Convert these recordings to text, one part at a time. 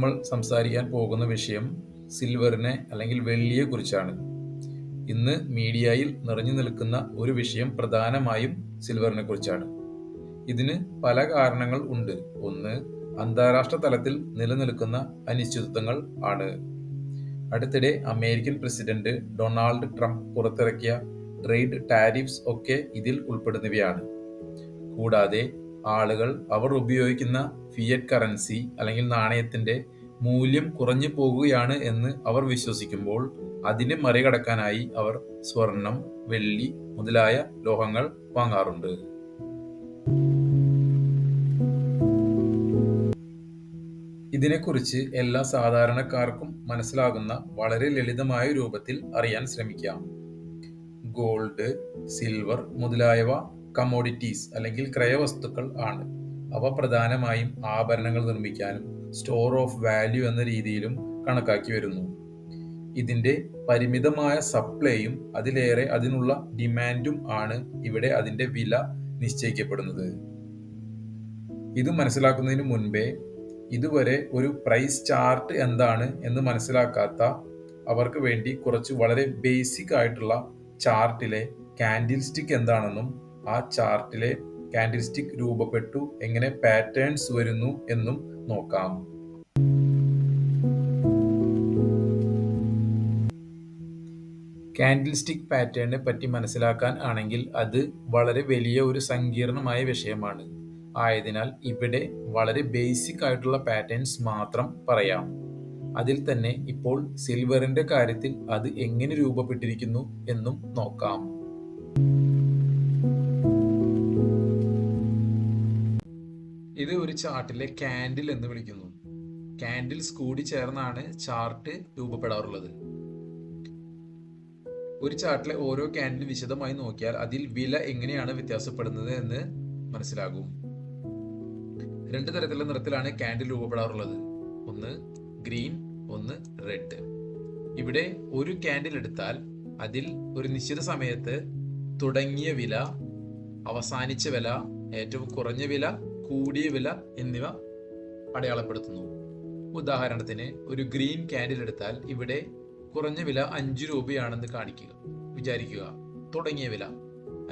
നമ്മൾ സംസാരിക്കാൻ പോകുന്ന വിഷയം സിൽവറിനെ അല്ലെങ്കിൽ വെള്ളിയെ കുറിച്ചാണ്. ഇന്ന് മീഡിയയിൽ നിറഞ്ഞു നിൽക്കുന്ന ഒരു വിഷയം പ്രധാനമായും സിൽവറിനെ കുറിച്ചാണ്. ഇതിന് പല കാരണങ്ങൾ ഉണ്ട്. ഒന്ന്, അന്താരാഷ്ട്ര തലത്തിൽ നിലനിൽക്കുന്ന അനിശ്ചിതത്വങ്ങൾ ആണ്. അടുത്തിടെ അമേരിക്കൻ പ്രസിഡന്റ് ഡൊണാൾഡ് ട്രംപ് പുറത്തിറക്കിയ ട്രേഡ് ടാരിഫ്സ് ഒക്കെ ഇതിൽ ഉൾപ്പെടുന്നവയാണ്. കൂടാതെ ആളുകൾ അവർ ഉപയോഗിക്കുന്ന ഫിയറ്റ് കറൻസി അല്ലെങ്കിൽ നാണയത്തിന്റെ മൂല്യം കുറഞ്ഞു പോകുകയാണ് എന്ന് അവർ വിശ്വസിക്കുമ്പോൾ അതിനെ മറികടക്കാനായി അവർ സ്വർണം, വെള്ളി മുതലായ ലോഹങ്ങൾ വാങ്ങാറുണ്ട്. ഇതിനെക്കുറിച്ച് എല്ലാ സാധാരണക്കാർക്കും മനസ്സിലാകുന്ന വളരെ ലളിതമായ രൂപത്തിൽ അറിയാൻ ശ്രമിക്കാം. ഗോൾഡ്, സിൽവർ മുതലായവ കമോഡിറ്റീസ് അല്ലെങ്കിൽ ക്രയവസ്തുക്കൾ ആണ്. അവ പ്രധാനമായും ആഭരണങ്ങൾ നിർമ്മിക്കാനും സ്റ്റോർ ഓഫ് വാല്യൂ എന്ന രീതിയിലും കണക്കാക്കി വരുന്നു. ഇതിന്റെ പരിമിതമായ സപ്ലൈയും അതിലേറെ അതിനുള്ള ഡിമാൻഡും ആണ് ഇവിടെ അതിന്റെ വില നിശ്ചയിക്കപ്പെടുന്നത്. ഇത് മനസ്സിലാക്കുന്നതിന് മുൻപേ ഇതുവരെ ഒരു പ്രൈസ് ചാർട്ട് എന്താണ് എന്ന് മനസ്സിലാക്കാത്ത അവർക്ക് വേണ്ടി കുറച്ച് വളരെ ബേസിക് ആയിട്ടുള്ള ചാർട്ടിലെ കാൻഡിൽ സ്റ്റിക്ക് എന്താണെന്നും ആ ചാർട്ടിലെ കാൻഡിൽ സ്റ്റിക്ക് രൂപപ്പെട്ടു എങ്ങനെ പാറ്റേൺസ് വരുന്നു എന്നും നോക്കാം. കാൻഡിൽ സ്റ്റിക്ക് പാറ്റേണിനെ പറ്റി മനസ്സിലാക്കാൻ ആണെങ്കിൽ അത് വളരെ വലിയ ഒരു സങ്കീർണമായ വിഷയമാണ്. ആയതിനാൽ ഇവിടെ വളരെ ബേസിക് ആയിട്ടുള്ള പാറ്റേൺസ് മാത്രം പറയാം. അതിൽ തന്നെ ഇപ്പോൾ സിൽവറിന്റെ കാര്യത്തിൽ അത് എങ്ങനെ രൂപപ്പെട്ടിരിക്കുന്നു എന്നും നോക്കാം. ഇത് ഒരു ചാർട്ടിലെ കാൻഡിൽ എന്ന് വിളിക്കുന്നു. കാൻഡിൽസ് കൂടി ചേർന്നാണ് ചാർട്ട് രൂപപ്പെടാറുള്ളത്. ഒരു ചാർട്ടിലെ ഓരോ കാൻഡിൽ വിശദമായി നോക്കിയാൽ അതിൽ വില എങ്ങനെയാണ് വ്യത്യാസപ്പെടുന്നത് എന്ന് മനസ്സിലാകും. രണ്ട് തരത്തിലുള്ള നിറത്തിലാണ് കാൻഡിൽ രൂപപ്പെടാറുള്ളത്. ഒന്ന് ഗ്രീൻ, ഒന്ന് റെഡ്. ഇവിടെ ഒരു കാൻഡിൽ എടുത്താൽ അതിൽ ഒരു നിശ്ചിത സമയത്ത് തുടങ്ങിയ വില, അവസാനിച്ച വില, ഏറ്റവും കുറഞ്ഞ വില, കൂടിയ വില എന്നിവ അടയാളപ്പെടുത്തുന്നു. ഉദാഹരണത്തിന് ഒരു ഗ്രീൻ കാൻഡിൽ എടുത്താൽ ഇവിടെ കുറഞ്ഞ വില 5 രൂപയാണെന്ന് വിചാരിക്കുക. തുടങ്ങിയ വില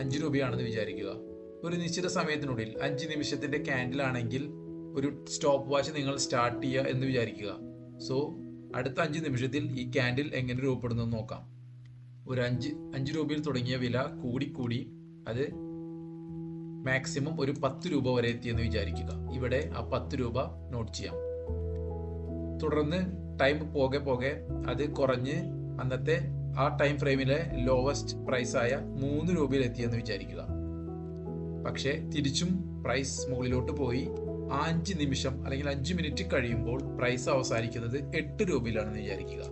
5 രൂപയാണെന്ന് വിചാരിക്കുക. ഒരു നിശ്ചിത സമയത്തിനുള്ളിൽ 5 നിമിഷത്തിന്റെ കാൻഡിൽ ആണെങ്കിൽ ഒരു സ്റ്റോപ്പ് വാച്ച് നിങ്ങൾ സ്റ്റാർട്ട് ചെയ്യുക എന്ന് വിചാരിക്കുക. സോ അടുത്ത 5 നിമിഷത്തിൽ ഈ കാൻഡിൽ എങ്ങനെ രൂപപ്പെടുന്നു നോക്കാം. ഒരു 5 രൂപയിൽ തുടങ്ങിയ വില കൂടി അത് മാക്സിമം ഒരു 10 രൂപ വരെ എത്തിയെന്ന് വിചാരിക്കുക. ഇവിടെ ആ 10 രൂപ നോട്ട് ചെയ്യാം. തുടർന്ന് ടൈം പോകെ അത് കുറഞ്ഞ് അന്നത്തെ ആ ടൈം ഫ്രെയിമിലെ ലോവസ്റ്റ് പ്രൈസ് ആയ 3 രൂപയിൽ എത്തിയെന്ന് വിചാരിക്കുക. പക്ഷേ തിരിച്ചും പ്രൈസ് മുകളിലോട്ട് പോയി 5 നിമിഷം അല്ലെങ്കിൽ 5 മിനിറ്റ് കഴിയുമ്പോൾ പ്രൈസ് അവസാനിക്കുന്നത് 8 രൂപയിലാണെന്ന് വിചാരിക്കുക.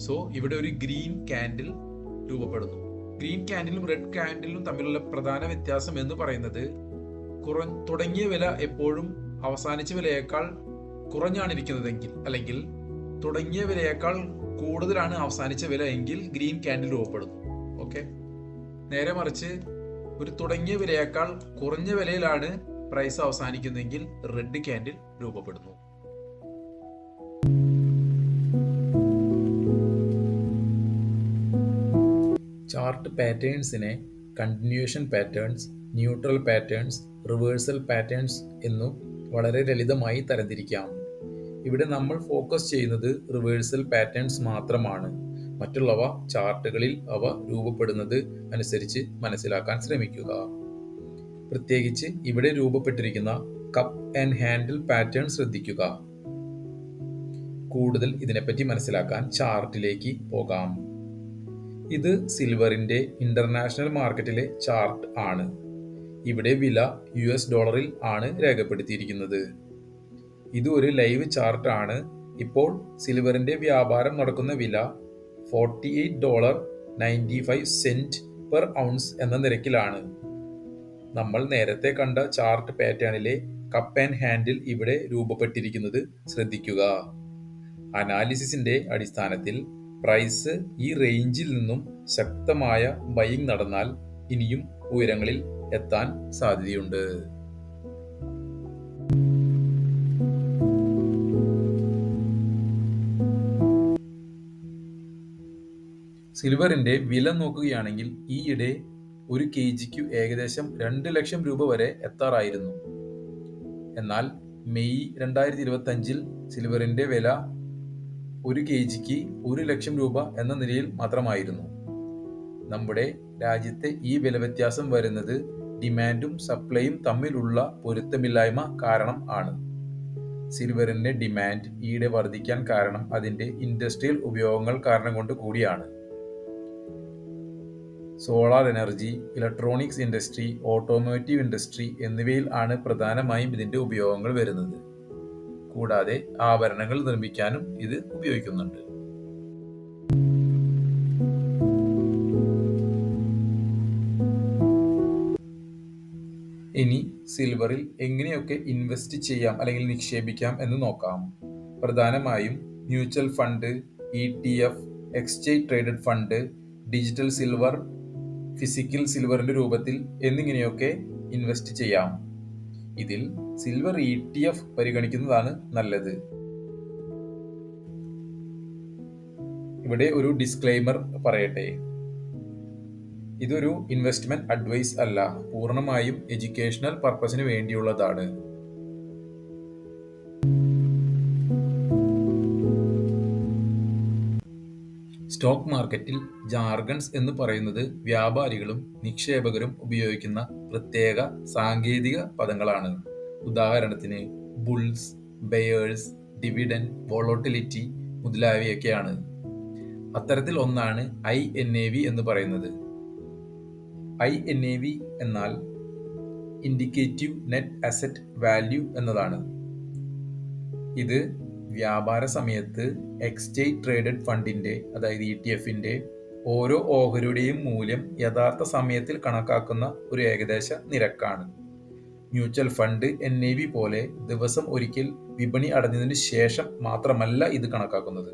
സോ ഇവിടെ ഒരു ഗ്രീൻ കാൻഡിൽ രൂപപ്പെടുന്നു. ഗ്രീൻ കാൻഡിലും റെഡ് കാൻഡിലും തമ്മിലുള്ള പ്രധാന വ്യത്യാസം എന്ന് പറയുന്നത് തുടങ്ങിയ വില എപ്പോഴും അവസാനിച്ച വിലയേക്കാൾ കുറഞ്ഞാണ് ഇരിക്കുന്നതെങ്കിൽ, അല്ലെങ്കിൽ തുടങ്ങിയ വിലയേക്കാൾ കൂടുതലാണ് അവസാനിച്ച വില എങ്കിൽ ഗ്രീൻ കാൻഡിൽ രൂപപ്പെടുന്നു. ഓക്കെ, നേരെ മറിച്ച് ഒരു തുടങ്ങിയ വിലയേക്കാൾ കുറഞ്ഞ വിലയിലാണ് പ്രൈസ് അവസാനിക്കുന്നതെങ്കിൽ റെഡ് കാൻഡിൽ രൂപപ്പെടുന്നു. ചാർട്ട് പാറ്റേൺസിനെ continuation patterns, neutral patterns, reversal patterns എന്നും വളരെ ലളിതമായി തരംതിരിക്കാം. ഇവിടെ നമ്മൾ ഫോക്കസ് ചെയ്യുന്നത് റിവേഴ്സൽ പാറ്റേൺസ് മാത്രമാണ്. മറ്റുള്ളവ ചാർട്ടുകളിൽ അവ രൂപപ്പെടുന്നത് അനുസരിച്ച് മനസ്സിലാക്കാൻ ശ്രമിക്കുക. പ്രത്യേകിച്ച് ഇവിടെ രൂപപ്പെട്ടിരിക്കുന്ന കപ്പ് ആൻഡ് ഹാൻഡിൽ പാറ്റേൺ ശ്രദ്ധിക്കുക. കൂടുതൽ ഇതിനെപ്പറ്റി മനസ്സിലാക്കാൻ ചാർട്ടിലേക്ക് പോകാം. ഇത് സിൽവറിന്റെ ഇന്റർനാഷണൽ മാർക്കറ്റിലെ ചാർട്ട് ആണ്. ഇവിടെ വില $ഡോളറിൽ ആണ് രേഖപ്പെടുത്തിയിരിക്കുന്നത്. ഇത് ഒരു ലൈവ് ചാർട്ട് ആണ്. ഇപ്പോൾ സിൽവറിന്റെ വ്യാപാരം നടക്കുന്ന വില $48.95 പെർ ഔൺസ് എന്ന നിരക്കിലാണ്. നമ്മൾ നേരത്തെ കണ്ട ചാർട്ട് പാറ്റേണിലെ കപ്പ് ആൻഡ് ഹാൻഡിൽ ഇവിടെ രൂപപ്പെട്ടിരിക്കുന്നത് ശ്രദ്ധിക്കുക. അനാലിസിസിന്റെ അടിസ്ഥാനത്തിൽ പ്രൈസ് ഈ റേഞ്ചിൽ നിന്നും ശക്തമായ ബൈയിങ് നടന്നാൽ ഇനിയും ഉയരങ്ങളിൽ എത്താൻ സാധ്യതയുണ്ട്. സിൽവറിന്റെ വില നോക്കുകയാണെങ്കിൽ ഈയിടെ ഒരു kg ഏകദേശം 2 ലക്ഷം രൂപ വരെ എത്താറായിരുന്നു. എന്നാൽ മെയ് 2025 സിൽവറിന്റെ വില ഒരു kg 1 ലക്ഷം രൂപ എന്ന നിലയിൽ മാത്രമായിരുന്നു. നമ്മുടെ രാജ്യത്തെ ഈ വില വ്യത്യാസം വരുന്നത് ഡിമാൻഡും സപ്ലൈയും തമ്മിലുള്ള പൊരുത്തമില്ലായ്മ കാരണം ആണ്. സിൽവറിന്റെ ഡിമാൻഡ് ഈയിടെ വർദ്ധിക്കാൻ കാരണം അതിന്റെ ഇൻഡസ്ട്രിയൽ ഉപയോഗങ്ങൾ കാരണം കൊണ്ട് കൂടിയാണ്. Solar energy, electronics industry, automotive industry എന്നിവയിൽ ആണ് പ്രധാനമായും ഇതിന്റെ ഉപയോഗങ്ങൾ വരുന്നത്. കൂടാതെ ആഭരണങ്ങൾ നിർമ്മിക്കാനും ഇത് ഉപയോഗിക്കുന്നുണ്ട്. ഇനി സിൽവറിൽ എങ്ങനെയൊക്കെ ഇൻവെസ്റ്റ് ചെയ്യാം അല്ലെങ്കിൽ നിക്ഷേപിക്കാം എന്ന് നോക്കാം. പ്രധാനമായും mutual fund, ETF, exchange traded fund, digital silver, physical സിൽവറിന്റെ രൂപത്തിൽ എന്നിങ്ങനെയൊക്കെ ഇൻവെസ്റ്റ് ചെയ്യാം. ഇതിൽ സിൽവർ ETF പരിഗണിക്കുന്നതാണ് നല്ലത്. ഇവിടെ ഒരു ഡിസ്ക്ലെയിമർ പറയട്ടെ. ഇതൊരു ഇൻവെസ്റ്റ്മെന്റ് അഡ്വൈസ് അല്ല, പൂർണ്ണമായും എഡ്യൂക്കേഷണൽ പർപ്പസിന് വേണ്ടിയുള്ളതാണ്. സ്റ്റോക്ക് മാർക്കറ്റിൽ ജാർഗൺസ് എന്ന് പറയുന്നത് വ്യാപാരികളും നിക്ഷേപകരും ഉപയോഗിക്കുന്ന പ്രത്യേക സാങ്കേതിക പദങ്ങളാണ്. ഉദാഹരണത്തിന് ബുൾസ്, ബെയേഴ്സ്, ഡിവിഡൻഡ്, വോളട്ടിലിറ്റി മുതലായവയൊക്കെയാണ്. അത്തരത്തിൽ ഒന്നാണ് INAV എന്ന് പറയുന്നത്. INAV എന്നാൽ ഇൻഡിക്കേറ്റീവ് നെറ്റ് അസറ്റ് വാല്യൂ എന്നതാണ്. ഇത് വ്യാപാര സമയത്ത് എക്സ്ചേഞ്ച് ട്രേഡഡ് ഫണ്ടിന്റെ, അതായത് ETF-ന്റെ ഓരോ ഓഹരിയുടെയും മൂല്യം യഥാർത്ഥ സമയത്തിൽ കണക്കാക്കുന്ന ഒരു ഏകദേശ നിരക്കാണ്. മ്യൂച്വൽ ഫണ്ട് NAV പോലെ ദിവസം ഒരിക്കൽ വിപണി അടഞ്ഞതിന് ശേഷം മാത്രമല്ല ഇത് കണക്കാക്കുന്നത്.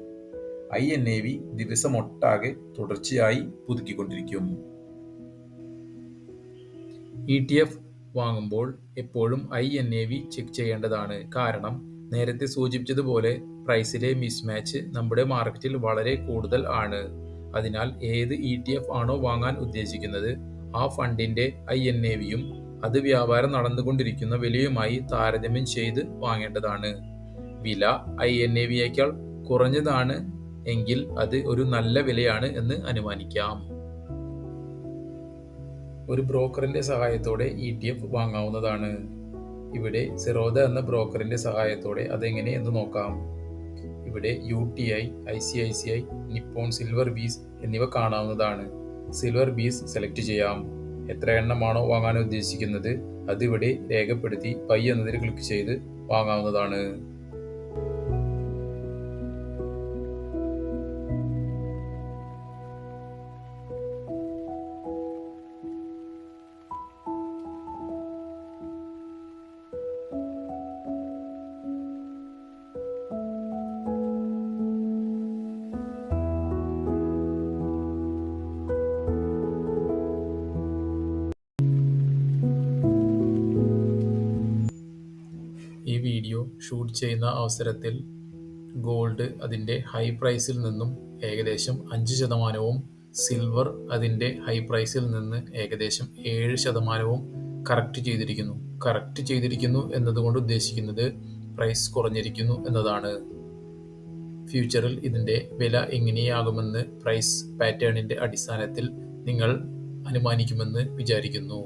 INAV ദിവസമൊട്ടാകെ തുടർച്ചയായി പുതുക്കിക്കൊണ്ടിരിക്കും. ETF വാങ്ങുമ്പോൾ എപ്പോഴും INAV ചെക്ക് ചെയ്യേണ്ടതാണ്. കാരണം നേരത്തെ സൂചിപ്പിച്ചതുപോലെ പ്രൈസിലെ മിസ്മാച്ച് നമ്മുടെ മാർക്കറ്റിൽ വളരെ കൂടുതൽ ആണ്. അതിനാൽ ഏത് ETF ആണോ വാങ്ങാൻ ഉദ്ദേശിക്കുന്നത് ആ ഫണ്ടിന്റെ INAV-യും അത് വ്യാപാരം നടന്നുകൊണ്ടിരിക്കുന്ന വിലയുമായി താരതമ്യം ചെയ്ത് വാങ്ങേണ്ടതാണ്. വില INAV-യേക്കാൾ കുറഞ്ഞതാണ് എങ്കിൽ അത് ഒരു നല്ല വിലയാണ് എന്ന് അനുമാനിക്കാം. ഒരു ബ്രോക്കറിന്റെ സഹായത്തോടെ ETF വാങ്ങാവുന്നതാണ്. ഇവിടെ സിറോദ എന്ന ബ്രോക്കറിന്റെ സഹായത്തോടെ അതെങ്ങനെ എന്ന് നോക്കാം. ഇവിടെ UTI, ICICI, നിപ്പോൺ സിൽവർ ബീസ് എന്നിവ കാണാവുന്നതാണ്. സിൽവർ ബീസ് സെലക്ട് ചെയ്യാം. എത്ര എണ്ണമാണോ വാങ്ങാൻ ഉദ്ദേശിക്കുന്നത് അതിവിടെ രേഖപ്പെടുത്തി ബൈ എന്നതിൽ ക്ലിക്ക് ചെയ്ത് വാങ്ങാവുന്നതാണ്. ഈ വീഡിയോ ഷൂട്ട് ചെയ്യുന്ന അവസരത്തിൽ ഗോൾഡ് അതിൻ്റെ ഹൈ പ്രൈസിൽ നിന്നും ഏകദേശം 5%, സിൽവർ അതിൻ്റെ ഹൈ പ്രൈസിൽ നിന്ന് ഏകദേശം 7% കറക്റ്റ് ചെയ്തിരിക്കുന്നു എന്നതുകൊണ്ട് ഉദ്ദേശിക്കുന്നത് പ്രൈസ് കുറഞ്ഞിരിക്കുന്നു എന്നതാണ്. ഫ്യൂച്ചറിൽ ഇതിൻ്റെ വില എങ്ങനെയാകുമെന്ന് പ്രൈസ് പാറ്റേണിൻ്റെ അടിസ്ഥാനത്തിൽ നിങ്ങൾ അനുമാനിക്കുമെന്ന് വിചാരിക്കുന്നു.